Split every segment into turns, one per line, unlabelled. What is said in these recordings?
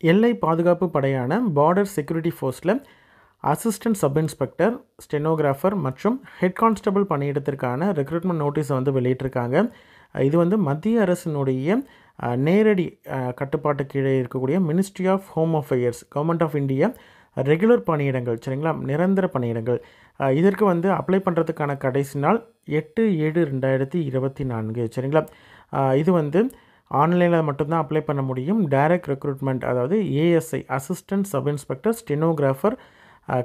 எல்லை பாதுகாப்பு படையான பார்டர் செக்யூரிட்டி ஃபோர்ஸில் அசிஸ்டன்ட் சப் இன்ஸ்பெக்டர், ஸ்டெனோகிராஃபர் மற்றும் ஹெட் கான்ஸ்டபிள் பணியிடத்திற்கான ரெக்ரூட்மெண்ட் நோட்டீஸை வந்து வெளியிட்டிருக்காங்க. இது வந்து மத்திய அரசினுடைய நேரடி கட்டுப்பாட்டு கீழே இருக்கக்கூடிய ministry of home affairs, government of India regular பணியிடங்கள், சரிங்களா, நிரந்தர பணியிடங்கள். இதற்கு வந்து அப்ளை பண்ணுறதுக்கான கடைசி நாள் 8/7/2024, சரிங்களா. இது வந்து ஆன்லைனில் மட்டும்தான் அப்ளை பண்ண முடியும். டைரக்ட் ரெக்ரூட்மெண்ட், அதாவது ASI, assistant sub inspector, stenographer,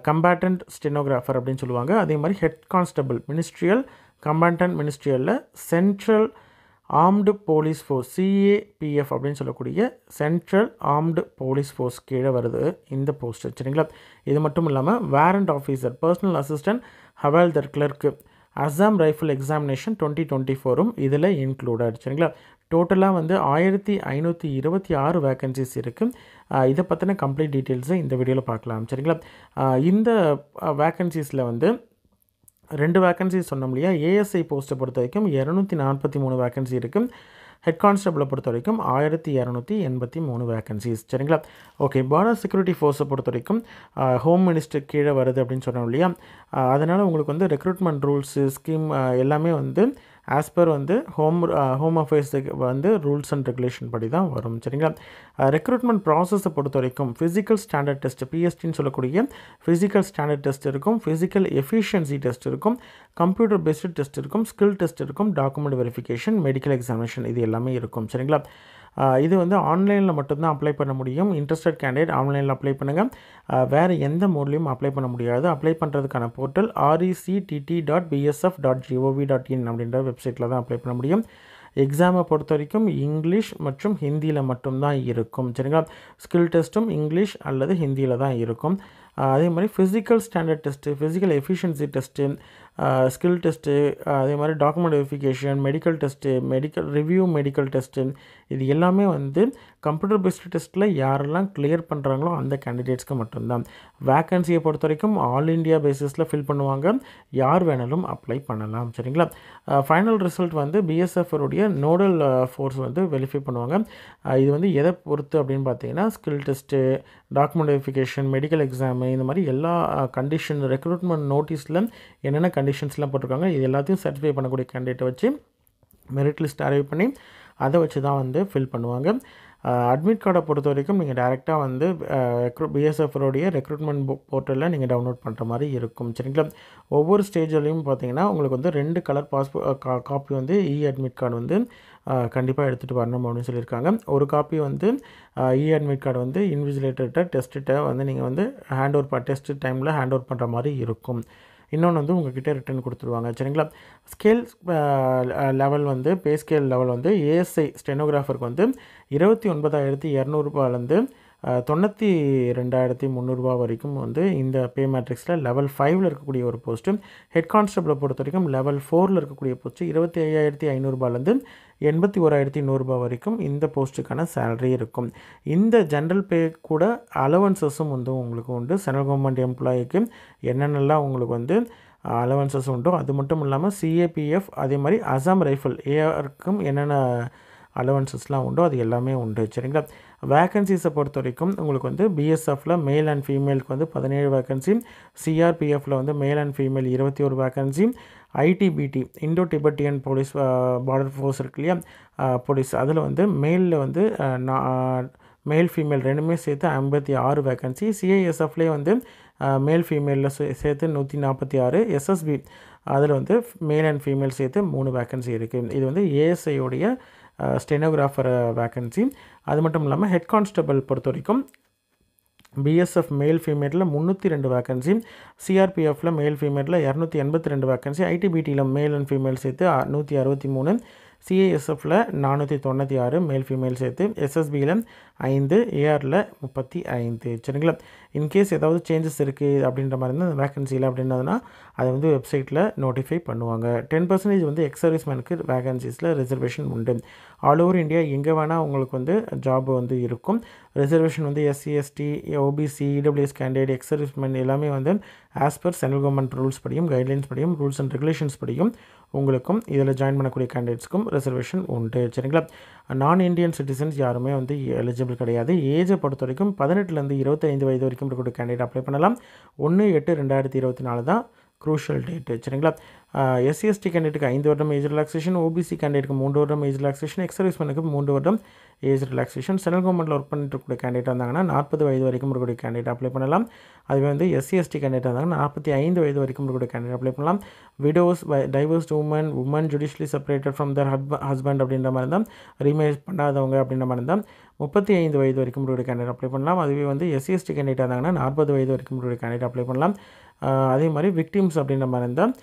combatant stenographer அப்படின்னு சொல்லுவாங்க. அதே மாதிரி ஹெட் கான்ஸ்டபிள் மினிஸ்ட்ரியல், கம்பாட்டன்ட் மினிஸ்ட்ரியலில் central armed police force, CAPF அப்படின்னு சொல்லக்கூடிய சென்ட்ரல் ஆர்ம்டு போலீஸ் ஃபோர்ஸ் கீழே வருது இந்த போஸ்ட்டு, சரிங்களா. இது மட்டும் இல்லாமல் warrant officer, personal assistant, havildar clerk, Assam rifle examination 2024 இதில் இன்க்ளூடட், சரிங்களா. டோட்டலாக வந்து 1526 வேக்கன்சிஸ் இருக்குது. இதை பற்றின கம்ப்ளீட் டீட்டெயில்ஸை இந்த வீடியோவில் பார்க்கலாம், சரிங்களா. இந்த வேக்கன்சிஸில் வந்து 2 வேக்கன்சிஸ் சொன்னோம் இல்லையா. ஏஎஸ்ஐ போஸ்ட்டை பொறுத்த வரைக்கும் 243 வேக்கன்சி இருக்குது. ஹெட் கான்ஸ்டபிளை பொறுத்த வரைக்கும் 1283 வேக்கன்சிஸ், சரிங்களா. ஓகே, பார்டர் செக்யூரிட்டி ஃபோர்ஸை பொறுத்த வரைக்கும் ஹோம் மினிஸ்டர் கீழே வருது அப்படின்னு சொன்னோம் இல்லையா. அதனால் உங்களுக்கு வந்து ரெக்ரூட்மெண்ட் ரூல்ஸு, ஸ்கீம் எல்லாமே வந்து ஆஸ் பர் வந்து ஹோம் அஃபேர்ஸுக்கு வந்து ரூல்ஸ் அண்ட் ரெகுலேஷன் படி தான் வரும், சரிங்களா. ரெக்ரூட்மெண்ட் ப்ராசஸை பொறுத்த வரைக்கும் ஃபிசிக்கல் ஸ்டாண்டர்ட் டெஸ்ட், பிஎஸ்டின்னு சொல்லக்கூடிய ஃபிசிக்கல் ஸ்டாண்டர்ட் டெஸ்ட் இருக்கும், ஃபிசிக்கல் எஃபிஷியன்சி டெஸ்ட் இருக்கும், கம்ப்யூட்டர் பேஸ்டு டெஸ்ட் இருக்கும், ஸ்கில் டெஸ்ட் இருக்கும், டாக்குமெண்ட் வெரிஃபிகேஷன், மெடிக்கல் எக்ஸாமினேஷன், இது எல்லாமே இருக்கும், சரிங்களா. இது வந்து ஆன்லைனில் மட்டும்தான் அப்ளை பண்ண முடியும். இன்ட்ரெஸ்டட் கேண்டிடேட் ஆன்லைனில் அப்ளை பண்ணுங்கள். வேறு எந்த மோட்லேயும் அப்ளை பண்ண முடியாது. அப்ளை பண்ணுறதுக்கான போர்ட்டல் rectt.bsf.gov.in அப்படின்ற வெப்சைட்டில் தான் அப்ளை பண்ண முடியும். எக்ஸாமை பொறுத்த வரைக்கும் இங்கிலீஷ் மற்றும் ஹிந்தியில் மட்டும்தான் இருக்கும், சரிங்களா. ஸ்கில் டெஸ்ட்டும் இங்கிலீஷ் அல்லது ஹிந்தியில் தான் இருக்கும். அதே மாதிரி physical standard test, physical efficiency test, skill test, அதே மாதிரி document verification, medical test, medical test, இது எல்லாமே வந்து கம்ப்யூட்டர் பேஸ்டு டெஸ்ட்டில் யாரெல்லாம் கிளியர் பண்ணுறாங்களோ அந்த கேண்டிடேட்ஸ்க்கு மட்டும்தான். வேக்கன்சியை பொறுத்த வரைக்கும் ஆல் இண்டியா பேசிஸில் ஃபில் பண்ணுவாங்க. யார் வேணாலும் அப்ளை பண்ணலாம், சரிங்களா. ஃபைனல் ரிசல்ட் வந்து பிஎஸ்எஃப்னுடைய நோடல் ஃபோர்ஸ் வந்து வெரிஃபை பண்ணுவாங்க. இது வந்து எதை பொறுத்து அப்படின்னு பார்த்தீங்கன்னா, skill test, document verification, medical exam, இந்த மாதிரி எல்லா கண்டிஷன், ரெக்ரூட்மெண்ட் நோட்டீஸில் என்னென்ன கண்டிஷன்ஸ்லாம் போட்டிருக்காங்க இது எல்லாத்தையும் சர்டிஃபை பண்ணக்கூடிய கேண்டிடேட்டை வச்சு மெரிட் லிஸ்ட் அரைவ் பண்ணி அதை வச்சு தான் வந்து ஃபில் பண்ணுவாங்க. அட்மிட் கார்டை பொறுத்த வரைக்கும் நீங்கள் டேரெக்டாக வந்து பிஎஸ்எஃப்னுடைய ரெக்ரூட்மெண்ட் போர்ட்டலில் நீங்கள் டவுன்லோட் பண்ணுற மாதிரி இருக்கும், சரிங்களா. ஒவ்வொரு ஸ்டேஜ்லையும் பார்த்தீங்கன்னா உங்களுக்கு வந்து 2 கலர் காப்பி வந்து அட்மிட் கார்டு வந்து கண்டிப்பாக எடுத்துகிட்டு வரணும் அப்படின்னு சொல்லியிருக்காங்க. ஒரு காப்பி வந்து அட்மிட் கார்டு வந்து இன்விஜிலேட்டர்கிட்ட டெஸ்ட்டுகிட்ட வந்து நீங்கள் வந்து டெஸ்ட் டைமில் ஹேண்ட் ஓவர் பண்ணுற மாதிரி இருக்கும். இன்னொன்று வந்து உங்கள்கிட்ட ரிட்டன் கொடுத்துருவாங்க, சரிங்களா. ஸ்கேல் லெவல் வந்து பே ஸ்கேல் லெவல் வந்து ஏஎஸ்ஐ ஸ்டெனோகிராஃபருக்கு வந்து 29,200 92,300 வரைக்கும் வந்து இந்த பே மேட்ரிக்ஸில் லெவல் 5 இருக்கக்கூடிய ஒரு போஸ்ட்டு. ஹெட் கான்ஸ்டபிளை பொறுத்த வரைக்கும் லெவல் 4 இருக்கக்கூடிய போஸ்ட்டு 25,500 81,100 வரைக்கும் இந்த போஸ்ட்டுக்கான சேலரி இருக்கும். இந்த ஜென்ரல் பே கூட அலவன்சஸும் வந்து உங்களுக்கு உண்டு. சென்ட்ரல் கவர்மெண்ட் எம்ப்ளாயிக்கு என்னென்னலாம் உங்களுக்கு வந்து அலவன்சஸ் உண்டோ அது மட்டும் இல்லாமல் சிஏபிஎஃப், அதே மாதிரி அசாம் ரைஃபிள் ஏஆருக்கும் என்னென்ன அலவன்சஸ்லாம் உண்டோ அது எல்லாமே உண்டு, சரிங்களா. வேக்கன்சிஸை பொறுத்த வரைக்கும் உங்களுக்கு வந்து பிஎஸ்எஃப்பில் மேல் அண்ட் ஃபீமேலுக்கு வந்து 17 வேக்கன்சி, சிஆர்பிஎஃப்பில் வந்து male and female 21 vacancy, ITBP Indo Tibetan police border force இருக்கு இல்லையா, போலீஸ், அதில் வந்து மேலில் வந்து மேல் ஃபீமேல் ரெண்டுமே சேர்த்து 56 வேக்கன்சி, சிஐஎஸ்எஃப்லேயே வந்து மேல் ஃபீமேலில் சேர்த்து 146, எஸ்எஸ்பி அதில் வந்து மேல் அண்ட் ஃபீமேல் சேர்த்து 3 வேக்கன்சி இருக்குது. இது வந்து ஏஎஸ்ஐயோடைய ஸ்டெனோகிராஃபர் வேக்கன்சி. அது மட்டும் இல்லாமல் ஹெட் கான்ஸ்டபிள் பொறுத்த வரைக்கும் பிஎஸ்எஃப் மேல் ஃபீமேலில் 302 வேக்கன்சி, சிஆர்பிஎஃப்பில் மேல் ஃபீமேலில் 282 வேக்கன்சி, ஐடிபிடியில் மேல் அண்ட் ஃபீமேல் சேர்த்து 163, சிஏஎஸ்எஃப்பில் 496 மேல் ஃபீமேல் சேர்த்து, எஸ்எஸ்பியில் 5, ஏஆரில் 35, சரிங்களா. இன்கேஸ் ஏதாவது சேஞ்சஸ் இருக்குது அப்படின்ற மாதிரி இருந்தால் அந்த வேக்கன்சியில் அப்படின்றதுனா அதை வந்து வெப்சைட்டில் நோட்டிஃபை பண்ணுவாங்க. 10% வந்து எக்ஸ் சர்வீஸ்மேனுக்கு வேகன்சிஸில் ரிசர்வேஷன் உண்டு. ஆல் ஓவர் இந்தியா எங்கே வேணால் உங்களுக்கு வந்து ஜாப் வந்து இருக்கும். ரிசர்வேஷன் வந்து SC, ST, OBC, EWS candidate, ex serviceman எல்லாமே வந்து as per central government rules படியும், கைட்லைன்ஸ் படியும், ரூல்ஸ் அண்ட் ரெகுலேஷன்ஸ் படியும் உங்களுக்கும் இதில் ஜாயின் பண்ணக்கூடிய கேண்டிடேட்ஸ்க்கும் ரிசர்வேஷன் உண்டு. சரிங்களா? நான் இந்தியன் சிட்டிசன்ஸ் யாருமே வந்து எலிஜிபிள் கிடையாது. ஏஜை பொறுத்த வரைக்கும் 18லேருந்து 25 வயது வரைக்கும் இருக்கக்கூடிய கேண்டிடேட் அப்ளை பண்ணலாம். 1/8/2024 தான் க்ரூஷியல் டேட்டு. சரிங்களா? SC/ST கேண்டிடேட்டுக்கு 5 வருடம் ஏஜ் ரிலாக்ஸேஷன், OBC கேண்டிடேட்டுக்கு 3 வருடம் ஏஜ் ரிலாக்ஸேஷன், எக்ஸ் சர்வீஸ்மேனுக்கு 3 வருடம் ஏஜ் ரிலாக்ஸேஷன். சென்ட்ரல் கவர்மெண்ட்டில் ஒர்க் பண்ணிட்டு இருக்கக்கூடிய கேண்டிடேட் இருந்தாங்கன்னா 40 வயது வரைக்கும் இருக்கக்கூடிய கேண்டிடேட் அப்ளை பண்ணலாம். அதுவே வந்து SC/ST கேண்டிடேட் இருந்தாங்கன்னா 45 வயது வரைக்கும் இருக்கக்கூடிய கேண்டிடேட் அப்ளை பண்ணலாம். Widows, divorced woman judicially separated from their husband அப்படின்ற மாதிரி தான், ரீமேரேஜ் பண்ணாதவங்க அப்படின்ற மாதிரி தான் 35 வயது வரைக்கும் இருக்கக்கூடிய கேண்டிடேட் அப்ளை பண்ணலாம். அதுவே வந்து SC/ST கேண்டிடேட் இருந்தாங்கன்னா 40 வயது வரைக்கும் இருக்கக்கூடிய கேண்டிடேட் அப்ளை பண்ணலாம். அதே மாதிரி விக்டிம்ஸ் அப்படின்ற மாதிரி இருந்தால்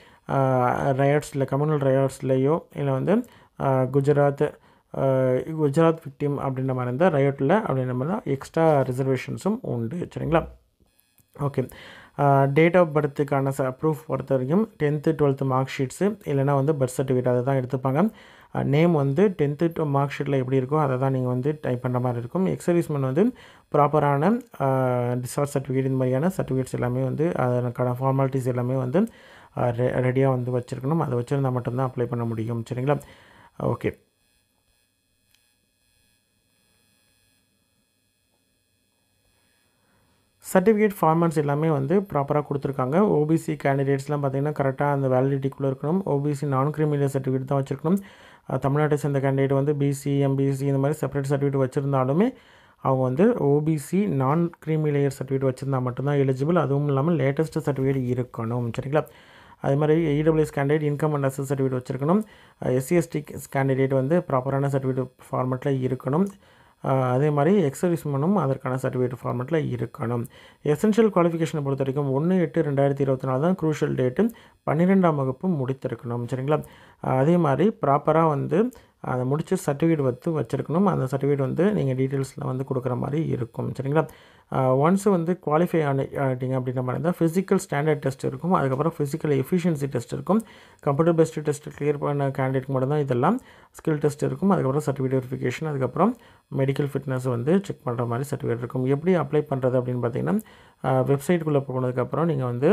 ரயாட்ஸில், கம்யூனல் ரயாட்ஸ்லேயோ இல்லை வந்து குஜராத் விக்டிம் அப்படின்ற மாதிரி இருந்தால் ரயோட்டில் அப்படின்ற மாதிரி தான் எக்ஸ்ட்ரா ரிசர்வேஷன்ஸும் உண்டு. சரிங்களா? ஓகே. டேட் ஆஃப் பர்த்துக்கான ப்ரூஃப் பொறுத்த வரைக்கும் 10th 12th மார்க் ஷீட்ஸு இல்லைனா வந்து பர்த் சர்டிஃபிகேட் அதை தான் எடுத்துப்பாங்க. நேம் வந்து 10th மார்க் ஷீட்டில் எப்படி இருக்கோ அதை தான் நீங்கள் வந்து டைப் பண்ணுற மாதிரி இருக்கும். எக்ஸ் சர்வீஸ்மேன் வந்து ப்ராப்பரான டிஸ்சார்ஜ் சர்டிஃபிகேட் இந்த மாதிரியான சர்டிஃபிகேட்ஸ் எல்லாமே வந்து அதற்கான ஃபார்மாலிட்டிஸ் எல்லாமே வந்து ரெடியாக வந்து வச்சுருக்கணும். அதை வச்சுருந்தால் மட்டும்தான் அப்ளை பண்ண முடியும். சரிங்களா? ஓகே. சர்டிஃபிகேட் ஃபார்மட்ஸ் எல்லாமே வந்து ப்ராப்பராக கொடுத்துருக்காங்க. ஓபிசி கேண்டிடேட்ஸ்லாம் பார்த்திங்கன்னா கரெக்டாக அந்த வேலிடிட்டிக்குள்ளே இருக்கணும். ஓபிசி நான் கிரிமினல் சர்டிஃபிகேட் தான் வச்சுருக்கணும். தமிழ்நாட்டை சேர்ந்த கேண்டிடேட் வந்து பிசி, எம்பிசி இந்த மாதிரி செப்பரேட் சர்டிஃபிகேட் வச்சுருந்தாலுமே அவங்க வந்து ஓபிசி நான் கிரீமி லேயர் சர்டிஃபிகேட் வச்சுருந்தா மட்டும்தான் எலிஜிபிள். அதுவும் இல்லாமல் லேட்டஸ்ட் சர்டிஃபிகேட் இருக்கணும். சரிங்களா? அதே மாதிரி இடபிள்யூஎஸ் கேண்டிடேட் இன்கம் அண்ட் அசஸ் சர்டிஃபிகேட் வச்சுருக்கணும். SC/ST கேண்டிடேட் வந்து ப்ராப்பரான சர்டிஃபிகேட் ஃபார்மேட்டில் இருக்கணும். அதே மாதிரி எக்ஸ் சர்வீஸ்மேனும் அதற்கான சர்டிஃபிகேட் ஃபார்மேட்டில் இருக்கணும். எசென்ஷியல் குவாலிஃபிகேஷனை பொறுத்த வரைக்கும் 1/8/2024 தான் க்ரூஷியல் டேட்டு. 12ஆம் வகுப்பு முடித்திருக்கணும். சரிங்களா? அதே மாதிரி ப்ராப்பராக வந்து அதை முடிச்சு சர்டிஃபிகேட் வச்சுருக்கணும். அந்த சர்டிஃபிகேட் வந்து நீங்கள் டீட்டெயில்ஸில் வந்து கொடுக்குற மாதிரி இருக்கும். சரிங்களா? ஒன்ஸ் வந்து குவாலிஃபை ஆகிட்டிங்க அப்படின்ற மாதிரி இருந்தால் ஃபிசிக்கல் ஸ்டாண்டர்ட் டெஸ்ட் இருக்கும். அதுக்கப்புறம் ஃபிசிக்கல் எஃபிஷியன்சி டெஸ்ட் இருக்கும். கம்ப்யூட்டர் பேஸ்டு டெஸ்ட் கிளியர் பண்ண கேண்டிடேட் மட்டும் தான் இதெல்லாம் ஸ்கில் டெஸ்ட் இருக்கும். அதுக்கப்புறம் சர்டிஃபிகேட் வெரிஃபிகேஷன், அதுக்கப்புறம் மெடிக்கல் ஃபிட்னஸ் வந்து செக் பண்ணுற மாதிரி சர்டிஃபிகேட் இருக்கும். எப்படி அப்ளை பண்ணுறது அப்படின்னு பார்த்தீங்கன்னா வெப்சைட்டுக்குள்ளே போனதுக்கப்புறம் நீங்கள் வந்து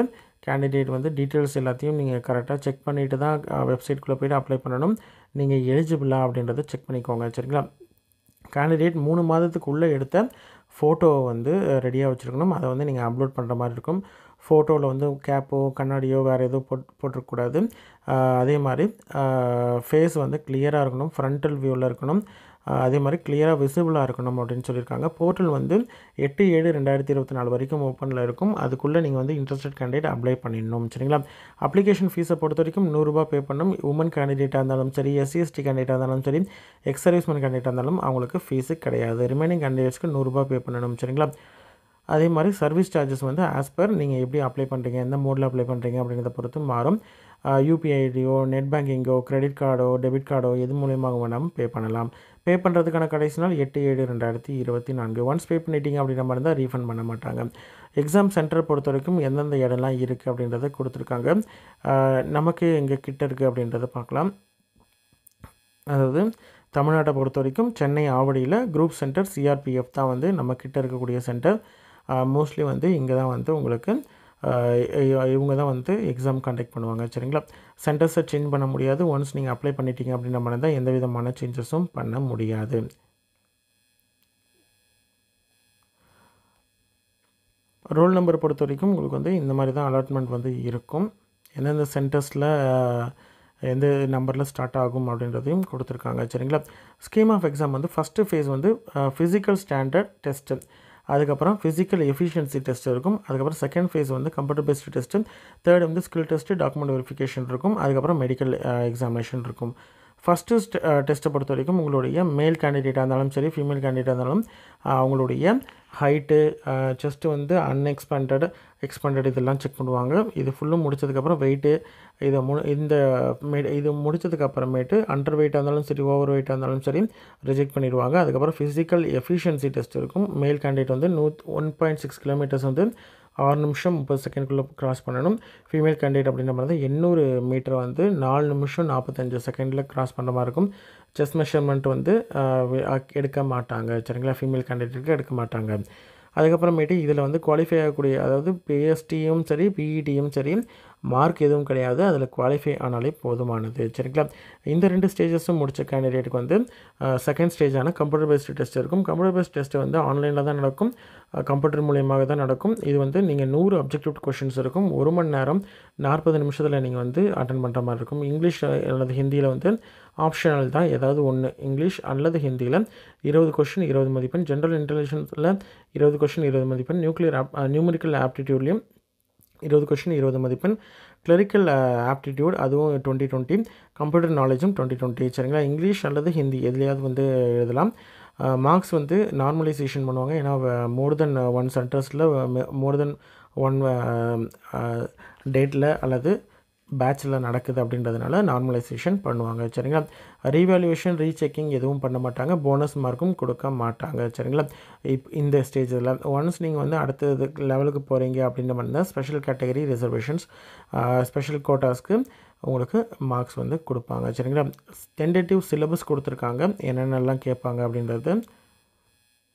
கேண்டிடேட் வந்து டீட்டெயில்ஸ் எல்லாத்தையும் நீங்கள் கரெக்டாக செக் பண்ணிவிட்டு தான் வெப்சைட்டுக்குள்ளே போய்ட்டு அப்ளை பண்ணணும். நீங்கள் எலிஜிபிளா அப்படின்றத செக் பண்ணிக்கோங்க. சரிங்களா? கேண்டிடேட் 3 மாதத்துக்குள்ளே எடுத்த ஃபோட்டோவை வந்து ரெடியாக வச்சுருக்கணும். அதை வந்து நீங்கள் அப்லோட் பண்ணுற மாதிரி இருக்கும். ஃபோட்டோவில் வந்து கேப்போ கண்ணாடியோ வேறு எதுவும் போட்டிருக்கக்கூடாது. அதே மாதிரி ஃபேஸ் வந்து கிளியராக இருக்கணும், ஃப்ரண்டல் வியூவில் இருக்கணும். அதே மாதிரி கிளியராக விசிபிளாக இருக்கணும் அப்படின்னு சொல்லியிருக்காங்க. போர்ட்டல் வந்து 8/7/2024 வரைக்கும் ஓப்பனில் இருக்கும். அதுக்குள்ளே நீங்கள் வந்து இன்ட்ரெஸ்டட் கேண்டிடேட் அப்ளை பண்ணிடணும். சரிங்களா? அப்ளிகேஷன் ஃபீஸை பொறுத்த வரைக்கும் 100 ரூபா பே பண்ணணும். உமன் கேண்டிடேட்டாக இருந்தாலும் சரி, SC/ST கேண்டிடேட்டாக இருந்தாலும் சரி, எக்ஸ் சர்வீஸ்மேன் கேண்டிடேட்டாக இருந்தாலும் அவங்களுக்கு ஃபீஸு கிடையாது. ரிமைனிங் கேண்டிடேட்ஸ்க்கு 100 ரூபா பே பண்ணணும். சரிங்களா? அதே மாதிரி சர்வீஸ் சார்ஜஸ் வந்து ஆஸ் பர் நீங்கள் எப்படி அப்ளை பண்ணுறீங்க, எந்த மோடில் அப்ளை பண்ணுறீங்க அப்படின்றத பொறுத்து மாறும். UPI ஐடியோ, நெட் பேங்கிங்கோ, கிரெடிட் கார்டோ, டெபிட் கார்டோ எது மூலியமாக வேணாலும் பே பண்ணலாம். பே பண்ணுறதுக்கான கடைசி நாள் 8/7/2024. ஒன்ஸ் பே பண்ணிட்டீங்க அப்படின்ற மாதிரி இருந்தால் ரீஃபண்ட் பண்ண மாட்டாங்க. எக்ஸாம் சென்டர் பொறுத்த வரைக்கும் எந்தெந்த இடம்லாம் இருக்குது அப்படின்றத கொடுத்துருக்காங்க. நமக்கு எங்கே கிட்ட இருக்குது அப்படின்றத பார்க்கலாம். அதாவது தமிழ்நாட்டை பொறுத்த வரைக்கும் சென்னை ஆவடியில் குரூப் சென்டர் CRPF தான் வந்து நம்ம கிட்ட இருக்கக்கூடிய சென்டர். மோஸ்ட்லி வந்து இங்கே தான் வந்து உங்களுக்கு இவங்க தான் வந்து எக்ஸாம் கண்டக்ட் பண்ணுவாங்க. சரிங்களா? சென்டர்ஸை சேஞ்ச் பண்ண முடியாது. ஒன்ஸ் நீங்கள் அப்ளை பண்ணிட்டீங்க அப்படின்ற மாதிரி தான் எந்த விதமான சேஞ்சஸும் பண்ண முடியாது. ரோல் நம்பர் பொறுத்த வரைக்கும் உங்களுக்கு வந்து இந்த மாதிரி தான் அலாட்மெண்ட் வந்து இருக்கும். எந்தெந்த சென்டர்ஸில் எந்த நம்பரில் ஸ்டார்ட் ஆகும் அப்படின்றதையும் கொடுத்துருக்காங்க. சரிங்களா? ஸ்கீம் ஆஃப் எக்ஸாம் வந்து ஃபஸ்ட்டு ஃபேஸ் வந்து ஃபிசிக்கல் ஸ்டாண்டர்ட் டெஸ்ட்டு, அதுக்கப்புறம் ஃபிசிக்கல் எஃபிஷியன்சி டெஸ்ட் இருக்கும். அதுக்கப்புறம் செகண்ட் ஃபேஸ் வந்து கம்ப்யூட்டர் பேஸ்டு டெஸ்ட்டு, தேர்ட் வந்து ஸ்கில் டெஸ்ட்டு, டாக்குமெண்ட் வெரிஃபிகேஷன் இருக்கும். அதுக்கப்புறம் மெடிக்கல் எக்ஸாமினேஷன் இருக்கும். ஃபஸ்ட்டு டெஸ்ட்டை பொறுத்த வரைக்கும் உங்களுடைய மேல் கேண்டிடேட்டாக இருந்தாலும் சரி, ஃபீமேல் கேண்டிடேட்டாக இருந்தாலும் அவங்களுடைய ஹைட்டு, செஸ்ட்டு வந்து எக்ஸ்பேண்டட் இதெல்லாம் செக் பண்ணுவாங்க. இது ஃபுல்லும் முடித்ததுக்கப்புறம் வெயிட்டு, இது முடித்ததுக்கப்புறமேட்டு அண்டர் வெயிட்டாக இருந்தாலும் சரி, ஓவர் வெயிட்டாக இருந்தாலும் சரி ரிஜெக்ட் பண்ணிடுவாங்க. அதுக்கப்புறம் ஃபிசிக்கல் எஃபிஷியன்சி டெஸ்ட் இருக்கும். மேல் கேண்டிடேட் வந்து 1.6 கிலோமீட்டர்ஸ் வந்து 6 நிமிஷம் 30 செகண்ட்குள்ளே கிராஸ் பண்ணணும். ஃபீமேல் கேண்டிடேட் அப்படின்ற மாதிரி தான் 800 மீட்டர் வந்து 4 நிமிஷம் 45 செகண்டில் கிராஸ் பண்ணுற மாதிரி இருக்கும். செஸ்ட் மெஷர்மெண்ட் வந்து எடுக்க மாட்டாங்க. சரிங்களா? ஃபீமேல் கேண்டிடேட்டுக்கு எடுக்க மாட்டாங்க. அதுக்கப்புறமேட்டு இதில் வந்து குவாலிஃபை ஆகக்கூடிய, அதாவது PSTயும் சரி, PETயும் சரி, மார்க் எதுவும் கிடையாது, அதில் குவாலிஃபை ஆனாலே போதுமானது. சரிங்களா? இந்த 2 ஸ்டேஜஸும் முடித்த கேண்டிடேட்டுக்கு வந்து செகண்ட் ஸ்டேஜான கம்ப்யூட்டர் பேஸ்டு டெஸ்ட் இருக்கும். கம்ப்யூட்டர் பேஸ்ட் டெஸ்ட்டு வந்து ஆன்லைனில் தான் நடக்கும், கம்ப்யூட்டர் மூலியமாக தான் நடக்கும். இது வந்து நீங்கள் 100 அப்ஜெக்டிவ் கொஷின்ஸ் இருக்கும். 1 மணி நேரம் 40 நிமிஷத்தில் நீங்கள் வந்து அட்டன் பண்ணுற மாதிரி இருக்கும். இங்கிலீஷ் அல்லது ஹிந்தியில் வந்து ஆப்ஷனல் தான், ஏதாவது ஒன்று இங்கிலீஷ் அல்லது ஹிந்தியில் 20 கொஷின் 20 மதிப்பெண், ஜென்ரல் இன்டெலிஜென்ஸில் 20 கொஷின் 20 மதிப்பெண், நியூமரிக்கல் ஆப்டிடியூட்லேயும் 20 கொஷின் 20 மதிப்பெண், கிளரிக்கல் ஆப்டிடியூட் அதுவும் 2020, கம்ப்யூட்டர் நாலேஜும் 2020. சரிங்களா? இங்கிலீஷ் அல்லது ஹிந்தி எதுலையாவது வந்து எழுதலாம். மார்க்ஸ் வந்து நார்மலைசேஷன் பண்ணுவாங்க, ஏன்னா மோர் தென் 1 சென்டர்ஸில் மோர் தென் 1 டேட்டில் அல்லது பேட்சில் நடக்குது அப்படின்றதுனால நார்மலைசேஷன் பண்ணுவாங்க. சரிங்களா? ரீவேல்யூவேஷன் ரீசெக்கிங் எதுவும் பண்ண மாட்டாங்க, போனஸ் மார்க்கும் கொடுக்க மாட்டாங்க. சரிங்களா? இந்த ஸ்டேஜில் ஒன்ஸ் நீங்கள் வந்து அடுத்த லெவலுக்கு போகிறீங்க அப்படின்ற மாதிரி தான் ஸ்பெஷல் கேட்டகரி ரிசர்வேஷன்ஸ் ஸ்பெஷல் கோட்டாஸ்க்கு உங்களுக்கு மார்க்ஸ் வந்து கொடுப்பாங்க. சரிங்களா? டென்டேட்டிவ் சிலபஸ் கொடுத்துருக்காங்க, என்னென்னலாம் கேட்பாங்க அப்படின்றது.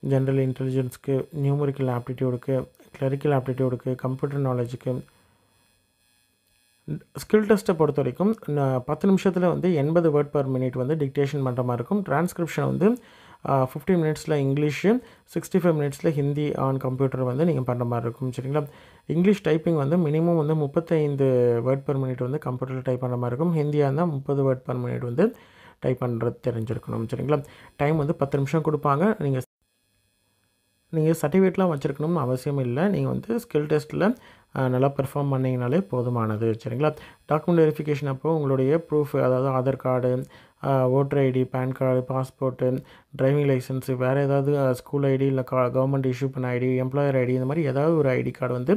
ஜென்ரல் இன்டெலிஜென்ஸ்க்கு, நியூமரிக்கல் ஆப்டிடியூடுக்கு, கிளரிக்கல் ஆப்டிடியூடுக்கு, கம்ப்யூட்டர் நாலேஜுக்கு. ஸ்கில் டெஸ்ட்டை பொறுத்த வரைக்கும் 10 நிமிஷத்தில் வந்து 80 வேர்ட் பர் மினிட் வந்து டிக்டேஷன் பண்ணுற மாதிரி இருக்கும். டிரான்ஸ்கிரிப்ஷன் வந்து 50 மினிட்ஸில் இங்கிலீஷு, 65 மினிட்ஸில் ஹிந்தி ஆன் கம்ப்யூட்டர் வந்து நீங்கள் பண்ணுற மாதிரி இருக்கும். சரிங்களா? இங்கிலீஷ் டைப்பிங் வந்து மினிமம் வந்து 35 வேர்ட் பர் மினிட் வந்து கம்ப்யூட்டரில் டைப் பண்ணுற மாதிரி இருக்கும். ஹிந்தியாக இருந்தால் 30 வேர்ட் பர் மினிட் வந்து டைப் பண்ணுறது தெரிஞ்சிருக்கணும். சரிங்களா? டைம் வந்து 10 நிமிஷம் கொடுப்பாங்க. நீங்கள் சர்டிஃபிகேட்லாம் வச்சுருக்கணும்னு அவசியம் இல்லை, நீங்கள் வந்து ஸ்கில் டெஸ்ட்டில் நல்லா பெர்ஃபார்ம் பண்ணிங்கனாலே போதுமானது. சரிங்களா? டாக்குமெண்ட் வெரிஃபிகேஷன் அப்போது உங்களுடைய ப்ரூஃப், அதாவது Aadhaar card, voter ID, PAN card, passport, driving licence, வேறு ஏதாவது ஸ்கூல் ஐடி இல்லை கவர்மெண்ட் இஷ்யூ பண்ண ஐடி, எம்ப்ளாயர் ஐடி, இந்த மாதிரி ஏதாவது ஒரு ஐடி கார்டு வந்து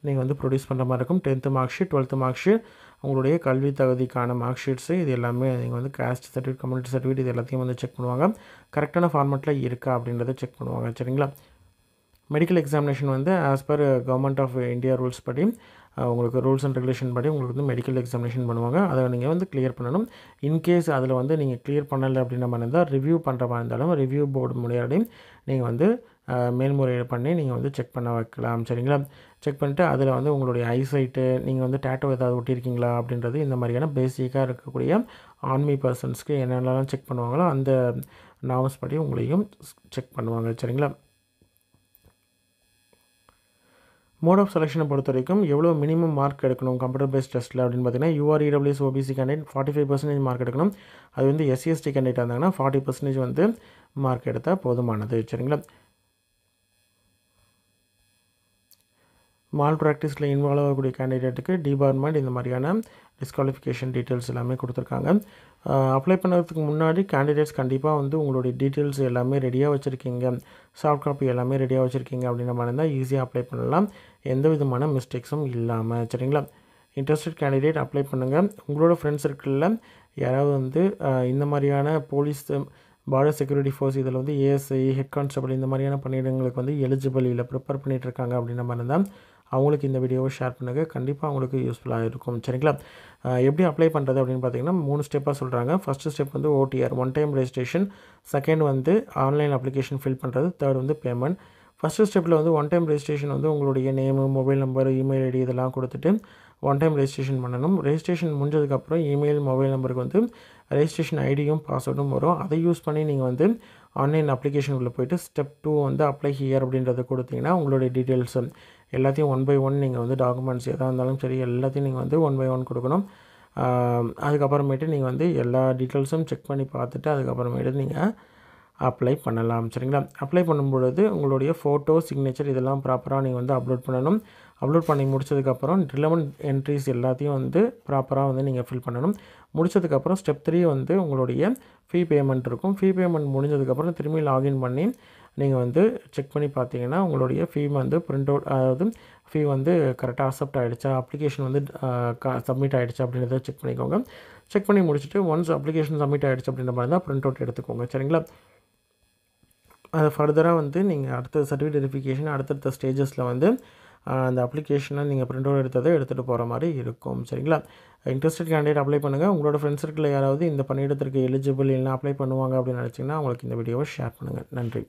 நீங்கள் வந்து ப்ரொடியூஸ் பண்ணுற மாதிரி இருக்கும். 10th mark sheet, 12th mark sheet, உங்களுடைய கல்வி தகுதிக்கான மார்க் ஷீட்ஸு, இது எல்லாமே நீங்கள் வந்து காஸ்ட் சர்டிஃபிகேட், கம்யூனிட்டி சர்டிஃபிகேட், இது எல்லாத்தையும் வந்து செக் பண்ணுவாங்க. கரெக்டான ஃபார்மேட்டில் இருக்கா அப்படின்றத செக் பண்ணுவாங்க. சரிங்களா? மெடிக்கல் எக்ஸாமினேஷன் வந்து as per government of India rules படி, உங்களுக்கு ரூல்ஸ் அண்ட் ரெகுலேஷன் படி உங்களுக்கு வந்து மெடிக்கல் எக்ஸாமினேஷன் பண்ணுவாங்க. அதை நீங்கள் வந்து கிளியர் பண்ணணும். இன்கேஸ் அதில் வந்து நீங்கள் கிளியர் பண்ணலை அப்படின்ற மாதிரி இருந்தால், ரிவ்யூ பண்ணுற மாதிரி இருந்தாலும் ரிவ்யூ போர்டு முன்னாடி நீங்கள் வந்து மேல்முறையீடு பண்ணி நீங்கள் வந்து செக் பண்ண வைக்கலாம். சரிங்களா? செக் பண்ணிட்டு அதில் வந்து உங்களுடைய ஐசைட்டு, நீங்கள் வந்து டேட்டோ ஏதாவது ஒட்டியிருக்கீங்களா அப்படின்றது, இந்த மாதிரியான பேசிக்காக இருக்கக்கூடிய ஆர்மி பர்சன்ஸ்க்கு என்னென்னலாம் செக் பண்ணுவாங்களோ அந்த நார்ம்ஸ் படி உங்களையும் செக் பண்ணுவாங்க. சரிங்களா? மோட் ஆஃப் செலெக்ஷனை பொறுத்த வரைக்கும் எவ்வளோ மினிமம் மார்க் எடுக்கணும் கம்ப்யூட்டர் பேஸ்ட் டெஸ்ட்டில் அப்படின்னு பார்த்தீங்கன்னா, UREWS OBC கேண்டிடேட் 45% மார்க் எடுக்கணும். அது வந்து SC/ST கேண்டிடேட்டாக இருந்தாங்கன்னா 40% வந்து மார்க் எடுத்தால் போதுமானது. சரிங்களா? மால் ப்ராக்டிஸில் இன்வால்வ் ஆகக்கூடிய கேண்டிடேட்டுக்கு டிபார்ட்மெண்ட் இந்த மாதிரியான டிஸ்குவாலிஃபிகேஷன் டீட்டெயில்ஸ் எல்லாமே கொடுத்துருக்காங்க. அப்ளை பண்ணுறதுக்கு முன்னாடி கேண்டிடேட்ஸ் கண்டிப்பாக வந்து உங்களுடைய டீட்டெயில்ஸ் எல்லாமே ரெடியாக வச்சுருக்கீங்க, சாஃப்ட் காப்பி எல்லாமே ரெடியாக வச்சுருக்கீங்க அப்படின்ற மாதிரி இருந்தால் ஈஸியாக அப்ளை பண்ணலாம், எந்த விதமான மிஸ்டேக்ஸும் இல்லாமல். சரிங்களா? இன்ட்ரெஸ்டட் கேண்டிடேட் அப்ளை பண்ணுங்கள். உங்களோட ஃப்ரெண்ட்ஸ் சர்க்கிளில் யாராவது வந்து இந்த மாதிரியான போலீஸ், பார்டர் செக்யூரிட்டி ஃபோர்ஸ், இதில் வந்து ASI, ஹெட் கான்ஸ்டபிள் இந்த மாதிரியான பணியிடங்களுக்கு வந்து எலிஜிபிள் இல்லை, ப்ரிப்பேர் பண்ணிகிட்டு இருக்காங்க அப்படின்ற மாதிரி இருந்தால் அவங்களுக்கு இந்த வீடியோவை ஷேர் பண்ணுங்கள், கண்டிப்பாக அவங்களுக்கு யூஸ்ஃபுல்லாக இருக்கும். சரிங்களா? எப்படி அப்ளை பண்ணுறது அப்படின்னு பார்த்தீங்கன்னா 3 ஸ்டெப்பாக சொல்கிறாங்க. ஃபஸ்ட்டு ஸ்டெப் வந்து OTR, one time registration. Second வந்து ஆன்லைன் அப்ளிகேஷன் ஃபில் பண்ணுறது. தேர்ட் வந்து பேமெண்ட். ஃபஸ்ட்டு ஸ்டெப்பில் வந்து ஒன் டைம் ரெஜிஸ்ட்ரேஷன் வந்து உங்களுடைய name, mobile number, email ID இதெல்லாம் கொடுத்துட்டு ஒன் டைம் ரெஜிஸ்ட்ரேஷன் பண்ணணும். ரெஜிஸ்ட்ரேஷன் முடிஞ்சதுக்கப்புறம் இமெயில், மொபைல் நம்பருக்கு வந்து ரெஜிஸ்ட்ரேஷன் ஐடியும் பாஸ்வேர்டும் வரும். அதை யூஸ் பண்ணி நீங்கள் வந்து ஆன்லைன் அப்ளிகேஷனுக்குள்ளே போய்ட்டு ஸ்டெப் 2 வந்து அப்ளை ஹியர் அப்படின்றத கொடுத்தீங்கன்னா உங்களுடைய டீட்டெயில்ஸ் எல்லாத்தையும் 1 by 1 நீங்கள் வந்து டாக்குமெண்ட்ஸ் எதாக இருந்தாலும் சரி எல்லாத்தையும் நீங்கள் வந்து 1 by 1 கொடுக்கணும். அதுக்கப்புறமேட்டு நீங்கள் வந்து எல்லா டீட்டெயில்ஸும் செக் பண்ணி பார்த்துட்டு அதுக்கப்புறமேட்டு நீங்கள் அப்ளை பண்ணலாம். சரிங்களா? அப்ளை பண்ணும்பொழுது உங்களுடைய ஃபோட்டோ, சிக்னேச்சர் இதெல்லாம் ப்ராப்பராக நீங்கள் வந்து அப்லோட் பண்ணணும். அப்லோட் பண்ணி முடிச்சதுக்கப்புறம் ரிலவெண்ட் என்ட்ரிஸ் எல்லாத்தையும் வந்து ப்ராப்பராக வந்து நீங்கள் ஃபில் பண்ணணும். முடிச்சதுக்கப்புறம் ஸ்டெப் 3 வந்து உங்களுடைய ஃபீ பேமெண்ட் இருக்கும். ஃபீ பேமெண்ட் முடிஞ்சதுக்கப்புறம் திரும்பி லாகின் பண்ணி நீங்கள் வந்து செக் பண்ணி பார்த்தீங்கன்னா உங்களுடைய ஃபீ வந்து பிரிண்ட் அவுட், அதாவது ஃபீ வந்து கரெக்டாக அக்செப்ட் ஆகிடுச்சா, அப்ளிகேஷன் வந்து சப்மிட் ஆகிடுச்சா அப்படின்றத செக் பண்ணிக்கோங்க. செக் பண்ணி முடிச்சுட்டு ஒன்ஸ் அப்ளிகேஷன் சப்மிட் ஆகிடுச்சு அப்படின்ற மாதிரி தான் பிரிண்ட் அவுட் எடுத்துக்கோங்க. சரிங்களா? அது ஃபர்தராக வந்து நீங்கள் அடுத்த சர்டிஃபிகேட் வெரிஃபிகேஷன் அடுத்தடுத்த ஸ்டேஜஸில் வந்து அந்த அப்ளிகேஷனை நீங்கள் பிரிண்ட் அவுட் எடுத்ததை எடுத்துகிட்டு போகிற மாதிரி இருக்கும். சரிங்களா? இன்ட்ரெஸ்டட் கேண்டிடேட் அப்ளை பண்ணுங்கள். உங்களோட ஃப்ரெண்ட்ஸ் சர்க்கிளில் யாராவது இந்த பணியிடத்திற்கு எலிஜிபிள் இல்லை அப்ளை பண்ணுவாங்க அப்படின்னு நினச்சிங்கன்னா அவங்களுக்கு இந்த வீடியோவை ஷேர் பண்ணுங்கள். நன்றி.